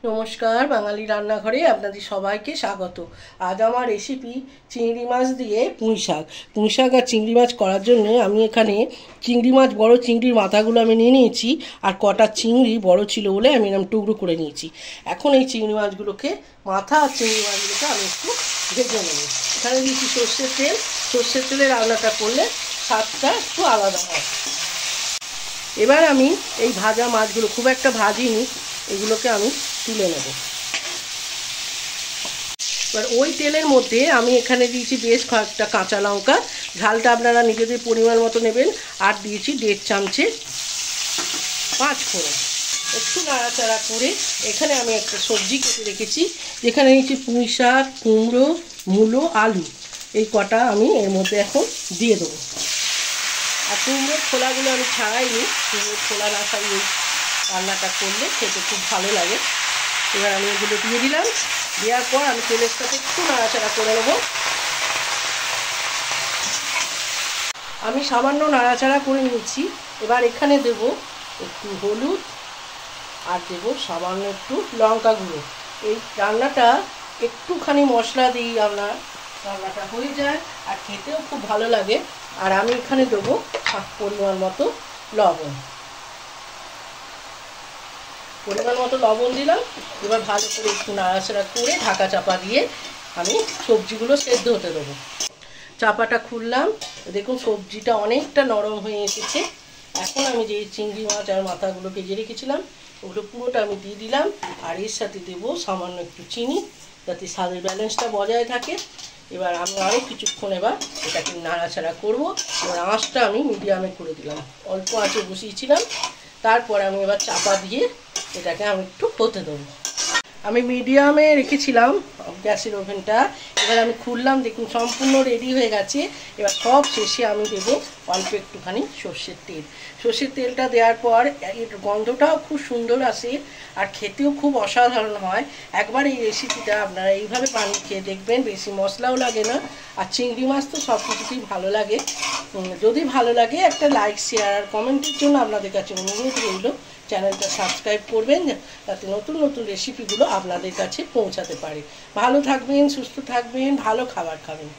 নমস্কার, বাঙালি রান্নাঘরে আপনাদের সবাইকে স্বাগত। আজ আমার রেসিপি চিংড়ি মাছ দিয়ে পুঁই শাক। পুঁই শাক আর চিংড়ি মাছ করার জন্য আমি এখানে চিংড়ি মাছ, বড় চিংড়ির মাথাগুলো আমি নিয়ে নিয়েছি, আর কটা চিংড়ি বড় ছিল বলে আমি এরকম টুকরো করে নিয়েছি। এখন এই চিংড়ি মাছগুলোকে, মাথা আর চিংড়ি মাছগুলোকে আমি একটু ভেজে নেব। এখানে দিয়েছি সর্ষের তেল। সর্ষের তেলে রান্নাটা করলে স্বাদটা একটু আলাদা হয়। এবার আমি এই ভাজা মাছগুলো খুব একটা ভাজিনি, এগুলোকে আমি তুলে নেব। এবার ওই তেলের মধ্যে আমি এখানে দিয়েছি বেশ কয়েকটা কাঁচা লঙ্কা, ঝালটা আপনারা নিজেদের পরিমাণ মতো নেবেন, আর দিয়েছি 1.5 চামচে 5 ফোড়ন। একটু নাড়াচাড়া করে এখানে আমি একটা সবজি কেটে রেখেছি, যেখানে নিয়েছি পুঁই শাক, কুমড়ো, মূলো, আলু। এই কটা আমি এর মধ্যে এখন দিয়ে দেবো। আর কুমড়োর খোলাগুলো আমি ছাড়াইনি, কুমড়োর খোলা না ছাড়িয়ে রান্নাটা করলে খেতে খুব ভালো লাগে। এবার আমি এগুলো দিয়ে দিলাম। দেওয়ার পর আমি তেলের সাথে একটু নাড়াচাড়া করে নেব। আমি সামান্য নাড়াচাড়া করে নিচ্ছি। এবার এখানে দেব একটু হলুদ, আর দেব সামান্য একটু লঙ্কা গুঁড়ো। এই রান্নাটা একটুখানি মশলা দিই আপনার রান্নাটা হয়ে যায়, আর খেতেও খুব ভালো লাগে। আর আমি এখানে দেবো পরিমাণ মতো লবণ। পরিমাণ মতো লবণ দিলাম। এবার ভালো করে একটু নাড়াচাড়া করে ঢাকা চাপা দিয়ে আমি সবজিগুলো সেদ্ধ হতে দেবো। চাপাটা খুললাম, দেখুন সবজিটা অনেকটা নরম হয়ে এসেছে। এখন আমি যে চিংড়ি মাছ আর মাথাগুলো ভেজে রেখেছিলাম ওগুলো পুরোটা আমি দিয়ে দিলাম, আর এর সাথে দেবো সামান্য একটু চিনি, যাতে স্বাদের ব্যালেন্সটা বজায় থাকে। এবার আমি আরও কিছুক্ষণ এবার এটাকে নাড়াচাড়া করবো। এবার আঁচটা আমি মিডিয়ামে করে দিলাম, অল্প আঁচে বসিয়েছিলাম। তারপরে আমি এবার চাপা দিয়ে এটাকে আমি একটু হতে দেবো। আমি মিডিয়ামে রেখেছিলাম গ্যাসের ওভেনটা। এবার আমি খুললাম, দেখুন সম্পূর্ণ রেডি হয়ে গেছে। এবার সব শেষে আমি দেবো অল্প একটুখানি সর্ষের তেল। সর্ষের তেলটা দেওয়ার পর এর গন্ধটাও খুব সুন্দর আসে, আর খেতেও খুব অসাধারণ হয়। একবার এই রেসিপিটা আপনারা এইভাবে বানিয়ে খেয়ে দেখবেন, বেশি মশলাও লাগে না। আর চিংড়ি মাছ তো সব কিছুতেই ভালো লাগে। যদি ভালো লাগে একটা লাইক, শেয়ার আর কমেন্টের জন্য আপনাদের কাছে অনুরোধ রইল। চ্যানেলটা সাবস্ক্রাইব করবেন, যাতে নতুন নতুন রেসিপিগুলো আপনাদের কাছে পৌঁছাতে পারে। ভালো থাকবেন, সুস্থ থাকবেন, ভালো খাবার খাবেন।